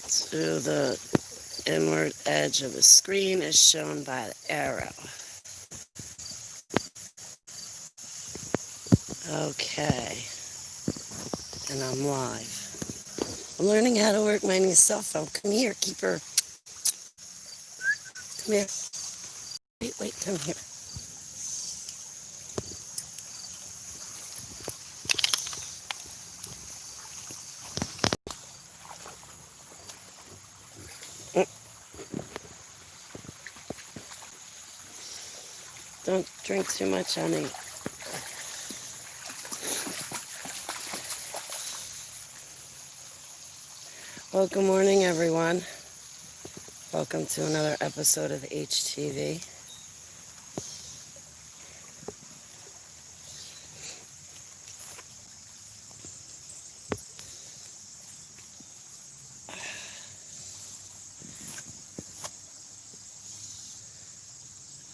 to the inward edge of the screen as shown by the arrow. Okay, and I'm live. I'm learning how to work my new cell phone. Come here, keeper. Come here. Wait, come here. Don't drink too much, honey. Well, good morning, everyone. Welcome to another episode of HTV.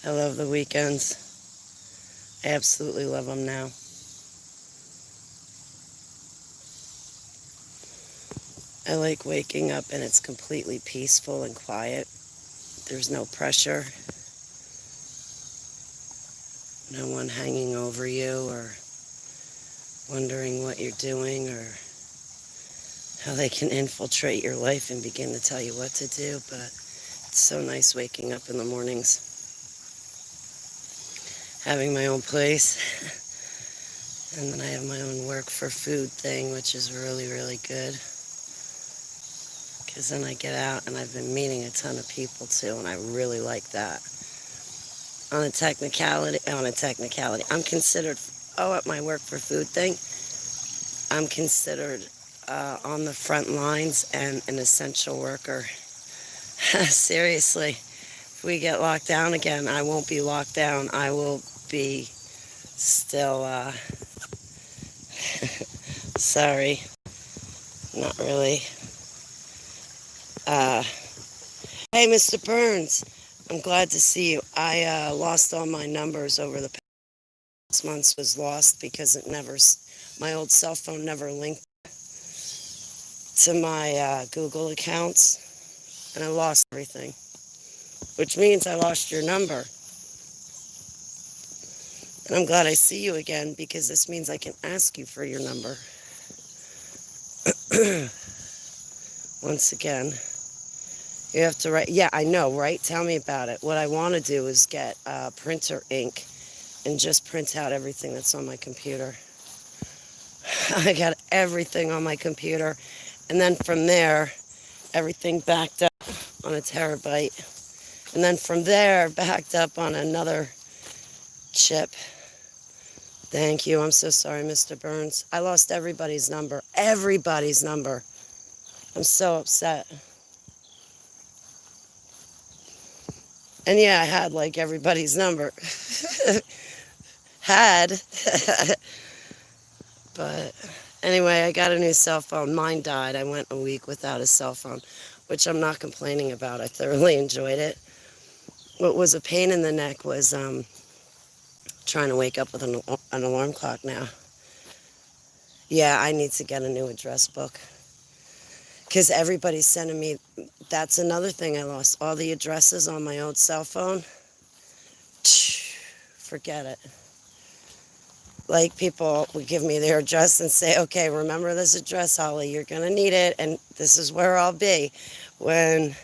I love the weekends. I absolutely love them now. I like waking up and it's completely peaceful and quiet. There's no pressure. No one hanging over you or wondering what you're doing or how they can infiltrate your life and begin to tell you what to do. But it's so nice waking up in the mornings, having my own place. And then I have my own work for food thing, which is really, really good. Because then I get out and I've been meeting a ton of people too, and I really like that. On a technicality, I'm considered, at my work for food thing, I'm considered on the front lines and an essential worker. Seriously, if we get locked down again, I won't be locked down. I will be still, sorry, not really. Hey, Mr. Burns, I'm glad to see you. I lost all my numbers over the past months. Was lost because my old cell phone never linked to my Google accounts, and I lost everything, which means I lost your number. And I'm glad I see you again because this means I can ask you for your number. Once again, you have to write. Yeah, I know, right? Tell me about it. What I want to do is get printer ink and just print out everything that's on my computer. I got everything on my computer. And then from there, everything backed up on a terabyte. And then from there, backed up on another chip. Thank you. I'm so sorry, Mr. Burns. I lost everybody's number. Everybody's number. I'm so upset. And yeah, I had like everybody's number. Had. But anyway, I got a new cell phone. Mine died. I went a week without a cell phone, which I'm not complaining about. I thoroughly enjoyed it. What was a pain in the neck was trying to wake up with an alarm clock now. Yeah, I need to get a new address book. Because everybody's sending me, that's another thing I lost. All the addresses on my old cell phone. Forget it. Like, people would give me their address and say, okay, remember this address, Holly, you're going to need it, and this is where I'll be when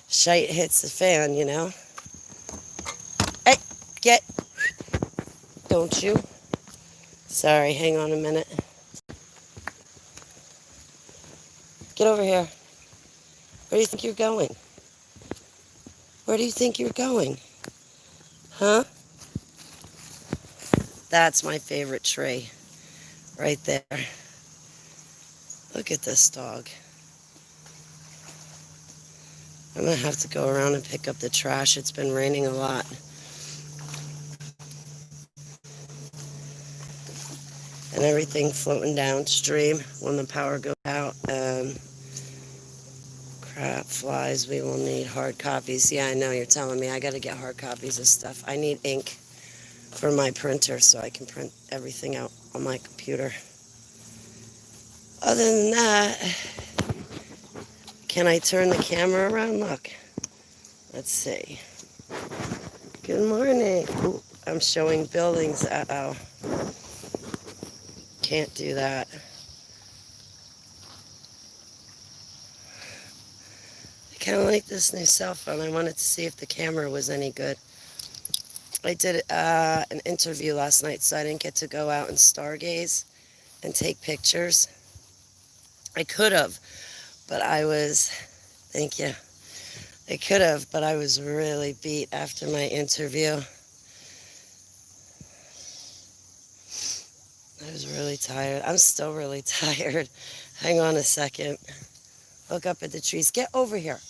shite hits the fan, you know? Hey, don't you? Sorry, hang on a minute. Get over here. Where do you think you're going? Where do you think you're going? Huh? That's my favorite tree. Right there. Look at this dog. I'm going to have to go around and pick up the trash. It's been raining a lot. And everything floating downstream when the power goes out. Crap flies. We will need hard copies. Yeah, I know. You're telling me I got to get hard copies of stuff. I need ink for my printer so I can print everything out on my computer. Other than that, Can I turn the camera around? Look. Let's see. Good morning. Ooh, I'm showing buildings. Uh-oh. Can't do that. I kind of like this new cell phone. I wanted to see if the camera was any good. I did an interview last night, so I didn't get to go out and stargaze and take pictures. I could have, but I was, thank you. I could have, but I was really beat after my interview. I was really tired. I'm still really tired. Hang on a second. Look up at the trees. Get over here.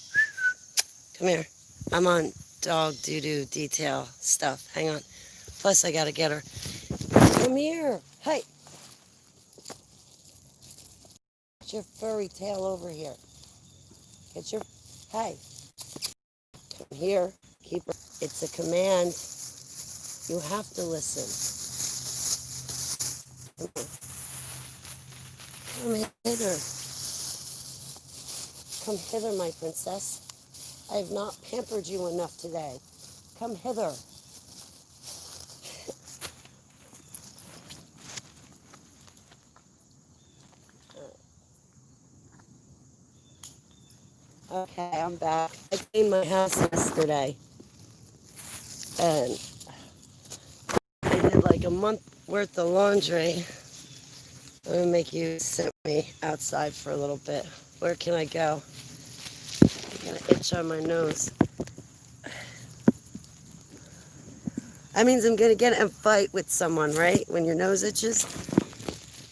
Come here. I'm on dog doo-doo detail stuff. Hang on. Plus, I gotta get her. Come here. Hey. Get your furry tail over here. Get your... Hey. Come here. Keep her. It's a command. You have to listen. Come hither. Come hither, my princess. I have not pampered you enough today. Come hither. Okay, I'm back. I cleaned my house yesterday. And I did like a month worth of laundry. I'm going to make you sit me outside for a little bit. Where can I go? I got an itch on my nose. That means I'm going to get in a fight with someone, right? When your nose itches?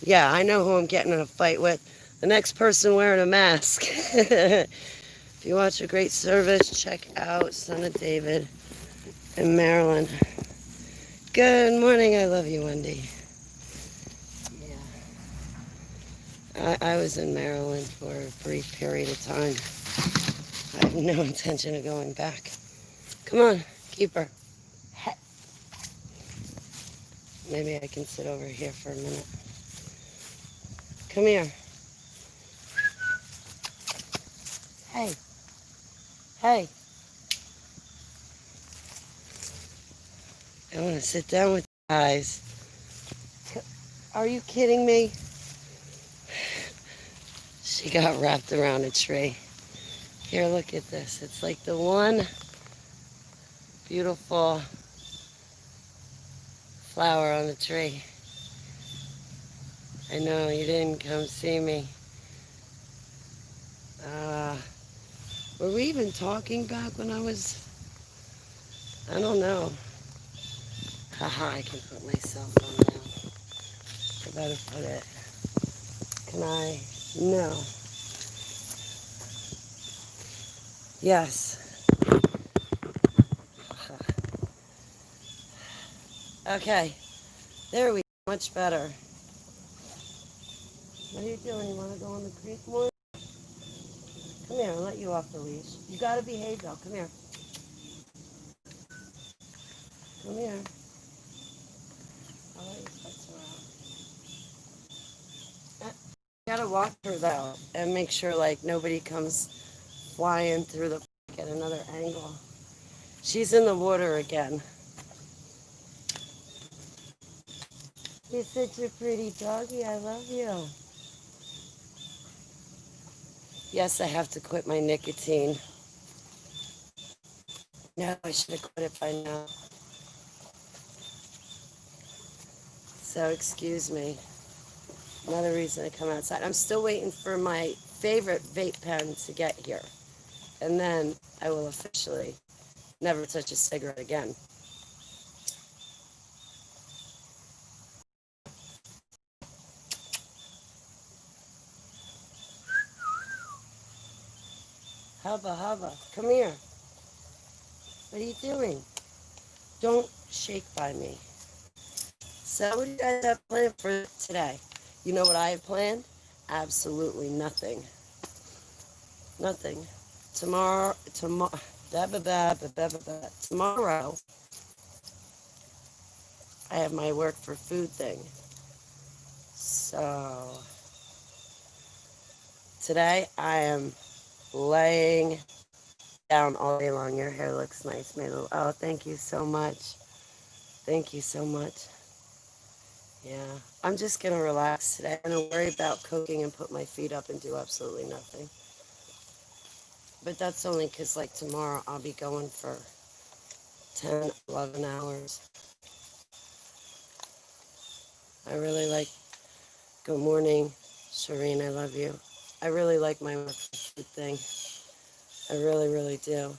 Yeah, I know who I'm getting in a fight with. The next person wearing a mask. If you watch a great service, check out Son of David in Maryland. Good morning. I love you, Wendy. Yeah. I was in Maryland for a brief period of time. I have no intention of going back. Come on, keep her. Maybe I can sit over here for a minute. Come here. Hey. Hey. I want to sit down with you guys. Are you kidding me? She got wrapped around a tree. Here, look at this. It's like the one beautiful flower on the tree. I know, you didn't come see me. Were we even talking back when I was... I don't know. Haha, I can put my cell phone down. I better put it. Can I? No. Yes. Okay. There we go. Much better. What are you doing? You want to go on the creek more? Come here. I'll let you off the leash. You got to behave, though. Come here. Come here. I'll let you touch her out. You got to watch her, though, and make sure, like, nobody comes flying through the at another angle. She's in the water again. You're such a pretty doggy. I love you. Yes, I have to quit my nicotine. No, I should have quit it by now. So excuse me. Another reason to come outside. I'm still waiting for my favorite vape pen to get here. And then I will officially never touch a cigarette again. Hubba, hubba. Come here. What are you doing? Don't shake by me. So what do you guys have planned for today? You know what I have planned? Absolutely nothing. Nothing. Tomorrow, I have my work for food thing. So today I am laying down all day long. Your hair looks nice, Mabel. Oh, thank you so much. Thank you so much. Yeah, I'm just going to relax today. I'm going to worry about cooking and put my feet up and do absolutely nothing. But that's only because, like, tomorrow I'll be going for 10, 11 hours. I really like, good morning, Shireen, I love you. I really like my work food thing. I really, really do.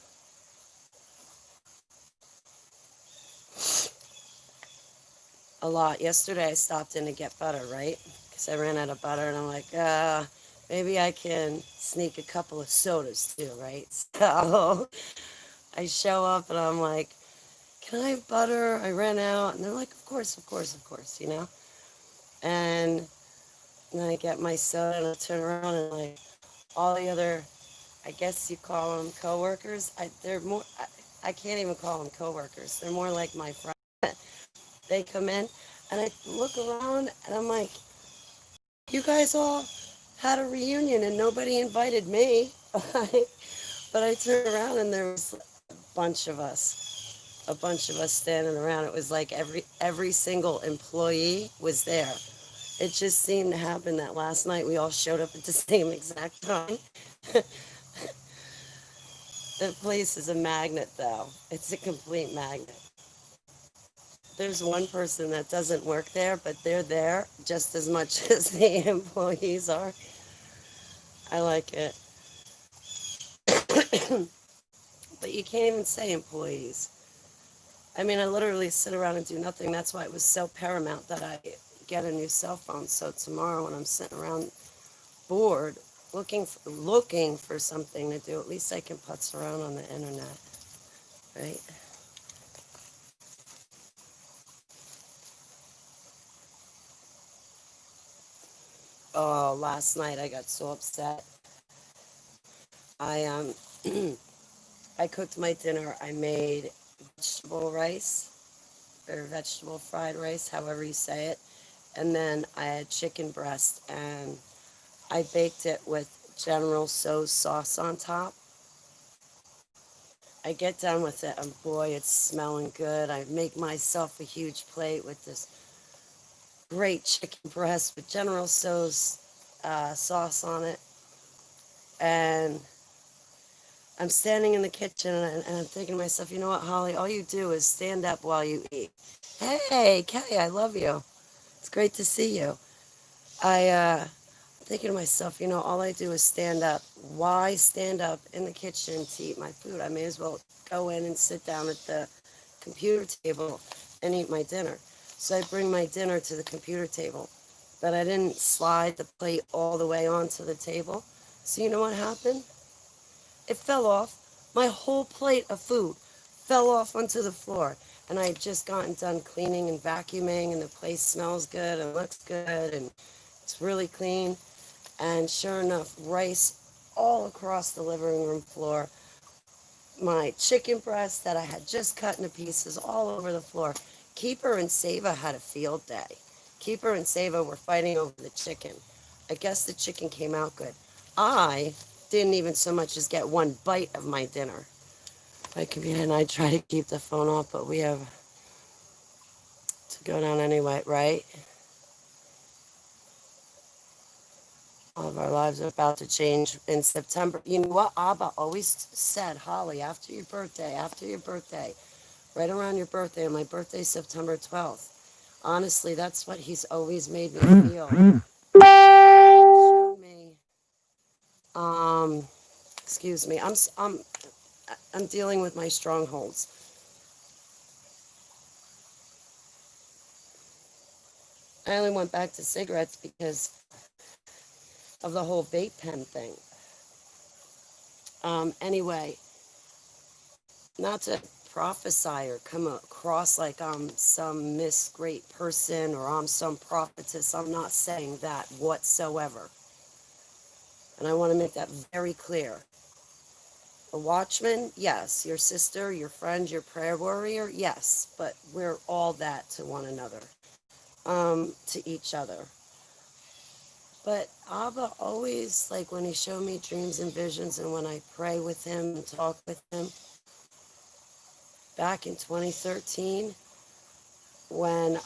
A lot. Yesterday I stopped in to get butter, right? Because I ran out of butter and I'm like, maybe I can sneak a couple of sodas too, right? So I show up and I'm like, can I have butter? I ran out. And they're like, of course, of course, of course, you know? And then I get my soda and I turn around and like all the other, I guess you call them coworkers. They're more, I can't even call them coworkers. They're more like my friends. They come in and I look around and I'm like, you guys all had a reunion and nobody invited me. But I turned around and there was a bunch of us standing around. It was like every single employee was there. It just seemed to happen that last night we all showed up at the same exact time. The place is a magnet, though. It's a complete magnet. There's one person that doesn't work there, but they're there just as much as the employees are. I like it. But you can't even say employees. I mean, I literally sit around and do nothing. That's why it was so paramount that I get a new cell phone. So tomorrow when I'm sitting around bored, looking for something to do, at least I can putz around on the internet, right? Oh, last night I got so upset. I I cooked my dinner. I made vegetable rice or vegetable fried rice, however you say it, and then I had chicken breast and I baked it with General Tso's sauce on top. I get done with it and boy, it's smelling good. I make myself a huge plate with this great chicken breast with General Tso's sauce on it. And I'm standing in the kitchen and I'm thinking to myself, you know what, Holly, all you do is stand up while you eat. Hey, Kelly, I love you. It's great to see you. I'm thinking to myself, you know, all I do is stand up. Why stand up in the kitchen to eat my food? I may as well go in and sit down at the computer table and eat my dinner. So I bring my dinner to the computer table, but I didn't slide the plate all the way onto the table. So you know what happened? It fell off. My whole plate of food fell off onto the floor. And I had just gotten done cleaning and vacuuming, and the place smells good and looks good, and it's really clean. And sure enough, rice all across the living room floor. My chicken breast that I had just cut into pieces all over the floor. Keeper and Sava had a field day. Keeper and Sava were fighting over the chicken. I guess the chicken came out good. I didn't even so much as get one bite of my dinner. My computer and I try to keep the phone off, but we have to go down anyway, right? All of our lives are about to change in September. You know what Abba always said, Holly, after your birthday, right around your birthday, and my birthday September 12th. Honestly, that's what he's always made me feel. Showed me, um, excuse me, I'm dealing with my strongholds. I only went back to cigarettes because of the whole vape pen thing. Anyway, not to prophesy or come across like I'm some miss great person or I'm some prophetess. I'm not saying that whatsoever. And I want to make that very clear. A watchman, yes. Your sister, your friend, your prayer warrior, yes. But we're all that to one another, to each other. But Abba always, like when he showed me dreams and visions and when I pray with him and talk with him, back in 2013, when,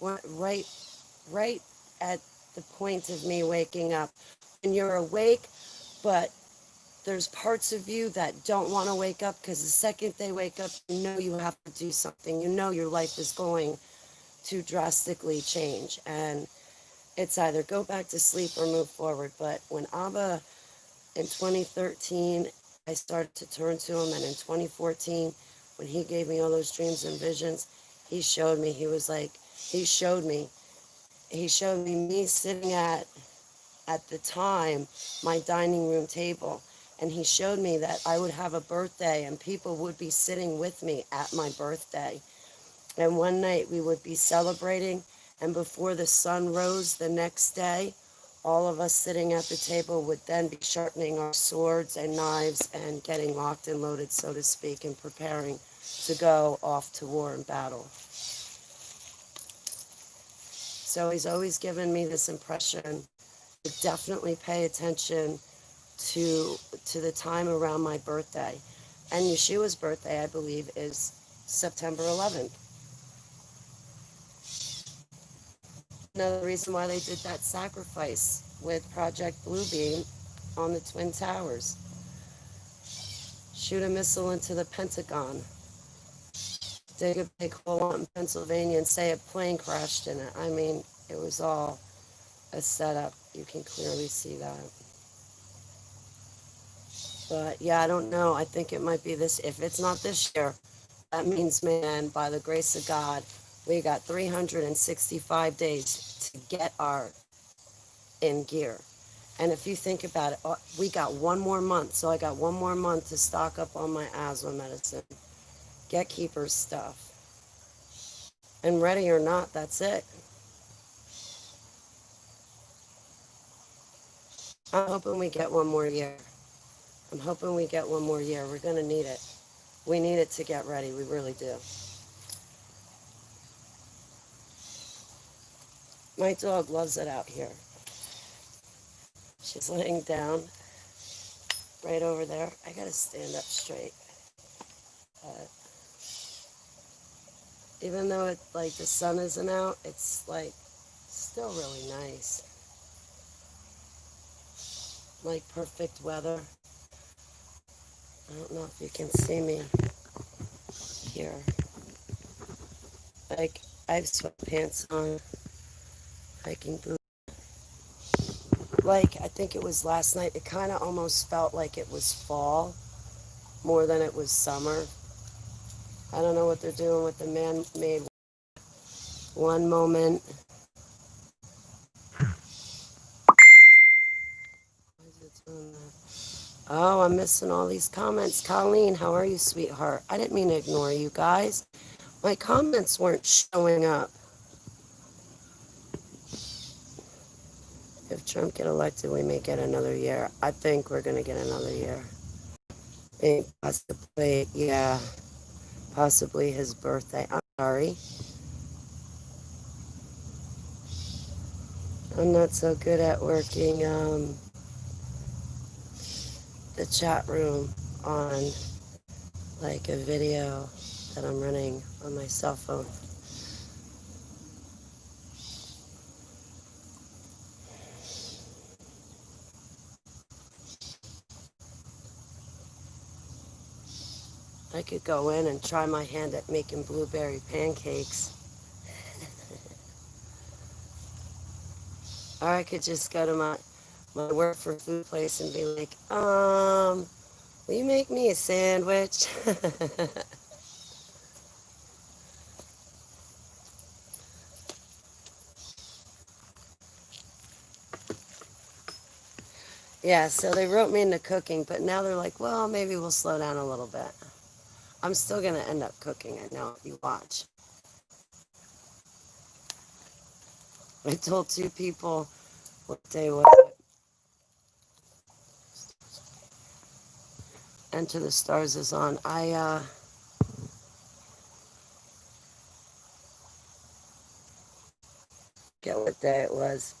right, right at the point of me waking up, and you're awake, but there's parts of you that don't want to wake up because the second they wake up, you know you have to do something. You know your life is going to drastically change. And it's either go back to sleep or move forward. But when Abba in 2013, I started to turn to him. And in 2014, when he gave me all those dreams and visions, he showed me, he showed me sitting at the time, my dining room table. And he showed me that I would have a birthday and people would be sitting with me at my birthday. And one night we would be celebrating, and before the sun rose the next day, all of us sitting at the table would then be sharpening our swords and knives and getting locked and loaded, so to speak, and preparing to go off to war and battle. So he's always given me this impression to definitely pay attention to the time around my birthday. And Yeshua's birthday, I believe, is September 11th. Another reason why they did that sacrifice with Project Bluebeam on the Twin Towers. Shoot a missile into the Pentagon. Dig a big hole out in Pennsylvania and say a plane crashed in it. I mean, it was all a setup. You can clearly see that. But yeah, I don't know. I think it might be this. If it's not this year, that means, man, by the grace of God, we got 365 days to get our in gear. And if you think about it, we got one more month. So I got one more month to stock up on my asthma medicine, get Keeper's stuff. And ready or not, that's it. I'm hoping we get one more year. I'm hoping we get one more year. We're going to need it. We need it to get ready. We really do. My dog loves it out here. She's laying down right over there. I got to stand up straight. But even though it's like the sun isn't out, it's like still really nice. Like perfect weather. I don't know if you can see me here. Like I have sweatpants on, hiking boots. Like I think it was last night, it kind of almost felt like it was fall more than it was summer. I don't know what they're doing with the man-made. One moment. Why is it doing that? Oh, I'm missing all these comments. Colleen, how are you, sweetheart? I didn't mean to ignore you guys. My comments weren't showing up. If Trump get elected, we may get another year. I think we're going to get another year. I think possibly, yeah, possibly his birthday. I'm sorry. I'm not so good at working the chat room on like a video that I'm running on my cell phone. I could go in and try my hand at making blueberry pancakes. Or I could just go to my work for food place and be like, will you make me a sandwich? Yeah, so they wrote me into cooking, but now they're like, well, maybe we'll slow down a little bit. I'm still going to end up cooking, I know, if you watch. I told two people, what day was it? Enter the Stars is on. I get what what day it was.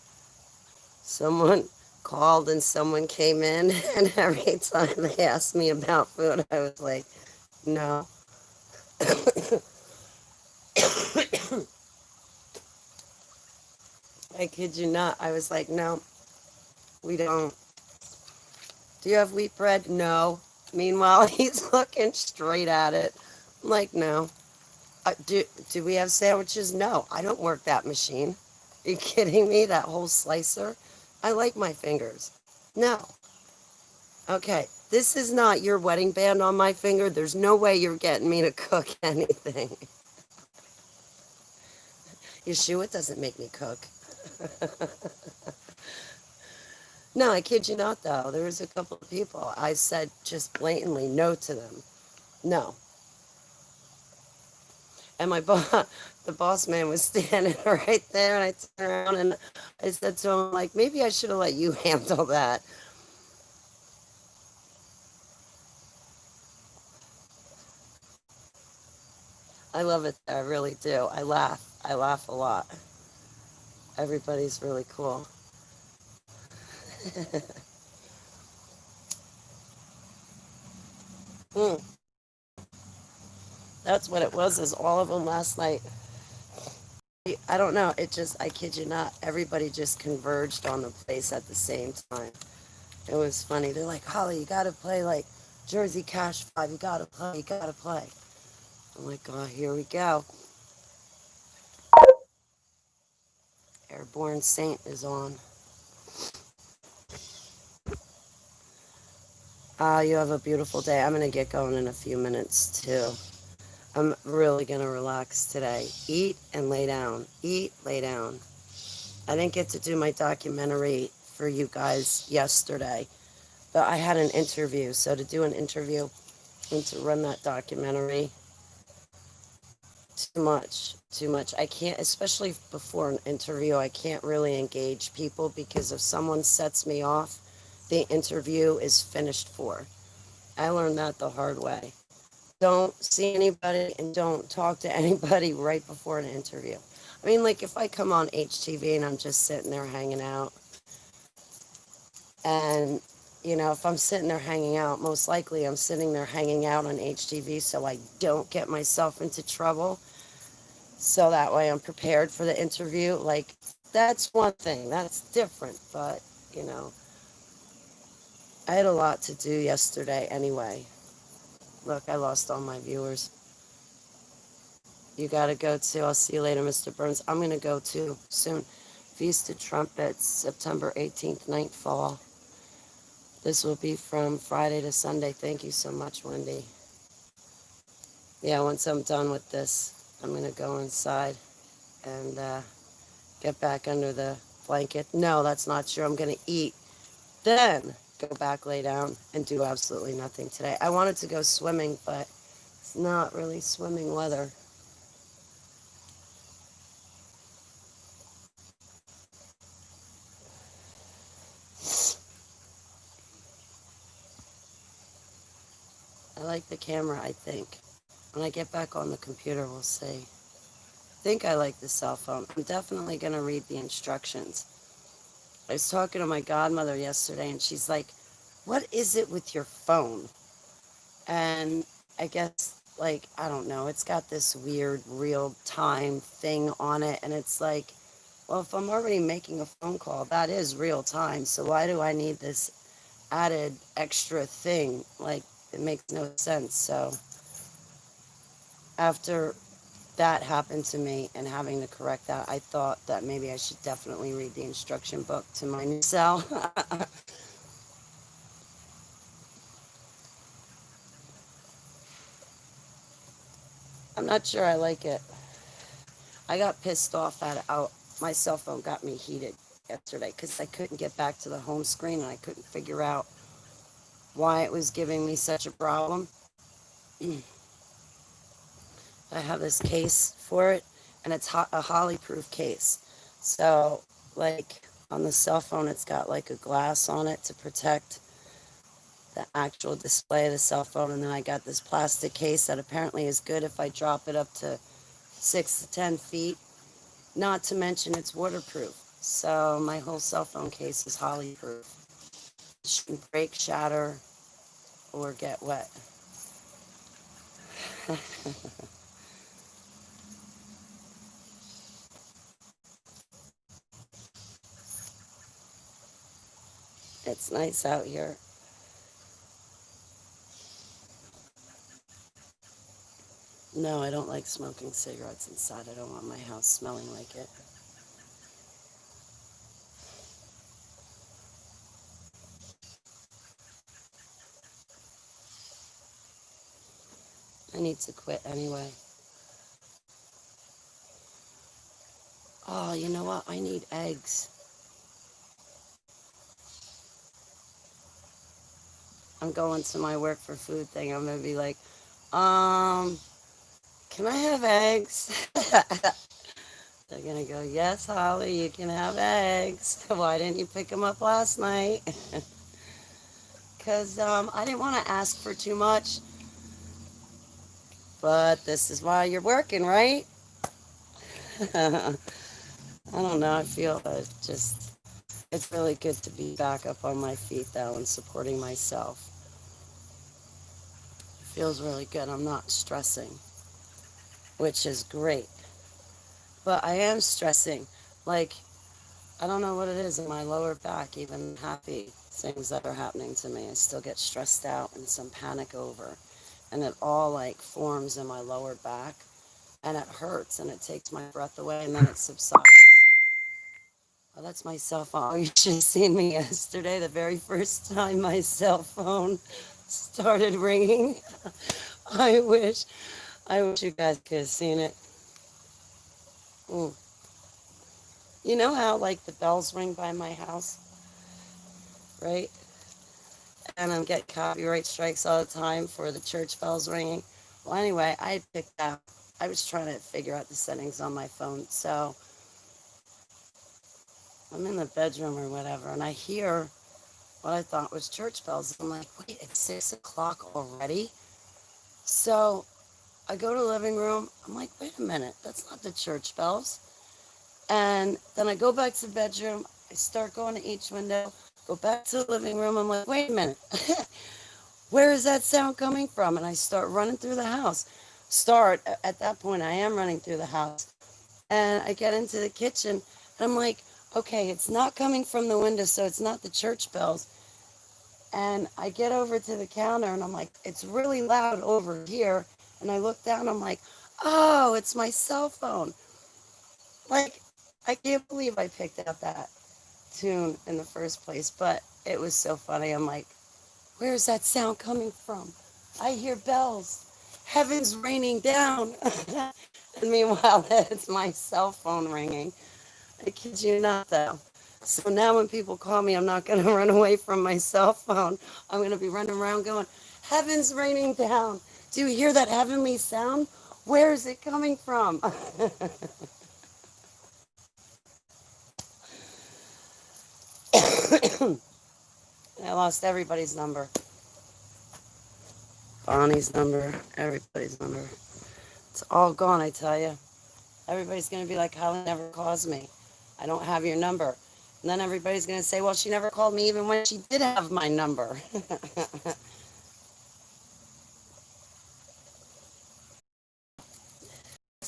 Someone called and someone came in, and every time they asked me about food, I was like, no. I kid you not. I was like, no, we don't. Do you have wheat bread? No. Meanwhile, he's looking straight at it. I'm like, no. Do we have sandwiches? No. I don't work that machine. Are you kidding me? That whole slicer? I like my fingers. No. Okay. This is not your wedding band on my finger. There's no way you're getting me to cook anything. Yeshua doesn't make me cook. No, I kid you not, though. There was a couple of people. I said just blatantly no to them. No. And my the boss man was standing right there, and I turned around and I said to him, like, maybe I should have let you handle that. I love it. I really do. I laugh. I laugh a lot. Everybody's really cool. mm, that's what it was, is all of them last night. I don't know. It just, I kid you not, everybody just converged on the place at the same time. It was funny. They're like, Holly, you got to play like Jersey Cash 5. You got to play. You got to play. I'm like, oh, here we go. Airborne Saint is on. You have a beautiful day. I'm going to get going in a few minutes, too. I'm really going to relax today. Eat and lay down. Eat, lay down. I didn't get to do my documentary for you guys yesterday, but I had an interview. So to do an interview and to run that documentary, too much. I can't, especially before an interview, I can't really engage people, because if someone sets me off, the interview is finished for. I learned that the hard way. Don't see anybody and don't talk to anybody right before an interview. I mean, like, if I come on HTV and I'm just sitting there hanging out, and, you know, if I'm sitting there hanging out, most likely I'm sitting there hanging out on HTV so I don't get myself into trouble. So that way I'm prepared for the interview. Like, that's one thing. That's different. But, you know, I had a lot to do yesterday anyway. Look, I lost all my viewers. You got to go too. I'll see you later, Mr. Burns. I'm going to go too soon. Feast of Trumpets, September 18th, Nightfall. This will be from Friday to Sunday. Thank you so much, Wendy. Yeah, once I'm done with this, I'm going to go inside and get back under the blanket. No, that's not true. I'm going to eat. Then go back, lay down, and do absolutely nothing today. I wanted to go swimming, but it's not really swimming weather. I like the camera, I think. When I get back on the computer, we'll see. I think I like the cell phone. I'm definitely going to read the instructions. I was talking to my godmother yesterday, and she's like, what is it with your phone? And I guess, like, I don't know, it's got this weird real-time thing on it, and it's like, well, if I'm already making a phone call, that is real time, so why do I need this added extra thing? Like, it makes no sense. So after that happened to me and having to correct that, I thought that maybe I should definitely read the instruction book to my new cell. I'm not sure I like it. I got pissed off at how my cell phone got me heated yesterday because I couldn't get back to the home screen and I couldn't figure out why it was giving me such a problem. I have this case for it, and it's a Holly-proof case. So, like, on the cell phone, it's got, like, a glass on it to protect the actual display of the cell phone, and then I got this plastic case that apparently is good if I drop it up to 6 to 10 feet. Not to mention it's waterproof. So my whole cell phone case is Holly proof. It shouldn't break, shatter, or get wet. It's nice out here. No, I don't like smoking cigarettes inside. I don't want my house smelling like it. I need to quit anyway. Oh, you know what? I need eggs. I'm going to my work for food thing. I'm going to be like, can I have eggs? They're going to go, yes, Holly, you can have eggs. Why didn't you pick them up last night? Because I didn't want to ask for too much. But this is why you're working, right? I don't know. I feel it's really good to be back up on my feet, though, and supporting myself. It feels really good. I'm not stressing, which is great. But I am stressing. Like, I don't know what it is in my lower back, even happy things that are happening to me. I still get stressed out and some panic over. And it all, like, forms in my lower back. And it hurts, and it takes my breath away, and then it subsides. Oh, that's my cell phone. Oh, you should have seen me yesterday, the very first time my cell phone started ringing. I wish you guys could have seen it. Ooh. You know how, like, the bells ring by my house, right? And I'm getting copyright strikes all the time for the church bells ringing. Well, anyway, I picked out, I was trying to figure out the settings on my phone, so I'm in the bedroom or whatever, and I hear what I thought was church bells. I'm like, wait, it's 6 o'clock already? So I go to the living room. I'm like, wait a minute, that's not the church bells. And then I go back to the bedroom. I start going to each window, go back to the living room. I'm like, wait a minute, where is that sound coming from? And I start running through the house. At that point, I am running through the house. And I get into the kitchen, and I'm like, okay, it's not coming from the window, so it's not the church bells. And I get over to the counter, and I'm like, it's really loud over here. And I look down, I'm like, oh, it's my cell phone. Like, I can't believe I picked out that tune in the first place, but it was so funny. I'm like, where's that sound coming from? I hear bells. Heaven's raining down. And meanwhile, it's my cell phone ringing. I kid you not, though. So now when people call me, I'm not going to run away from my cell phone. I'm going to be running around going, heaven's raining down. Do you hear that heavenly sound? Where is it coming from? I lost everybody's number. Bonnie's number, everybody's number. It's all gone, I tell you. Everybody's going to be like, Holly never calls me. I don't have your number. And then everybody's going to say, well, she never called me even when she did have my number.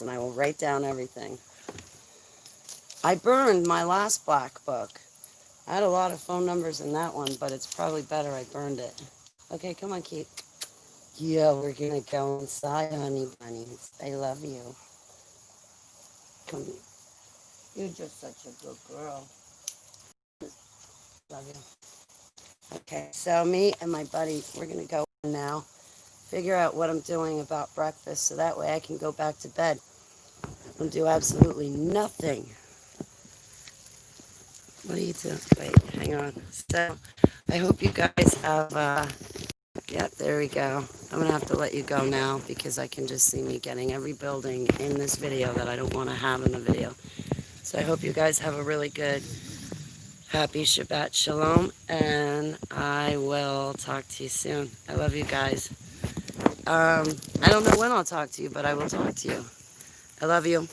And I will write down everything. I burned my last black book. I had a lot of phone numbers in that one, but it's probably better I burned it. Okay, come on, Keith. Yeah, we're going to go inside, honey bunnies. I love you. Come here. You're just such a good girl. Love you. Okay, so me and my buddy, we're going to go now, figure out what I'm doing about breakfast so that way I can go back to bed and do absolutely nothing. What are you doing? Wait, hang on. So, I hope you guys have, yep, there we go. I'm going to have to let you go now because I can just see me getting every building in this video that I don't want to have in the video. So I hope you guys have a really good, happy Shabbat Shalom, and I will talk to you soon. I love you guys. I don't know when I'll talk to you, but I will talk to you. I love you.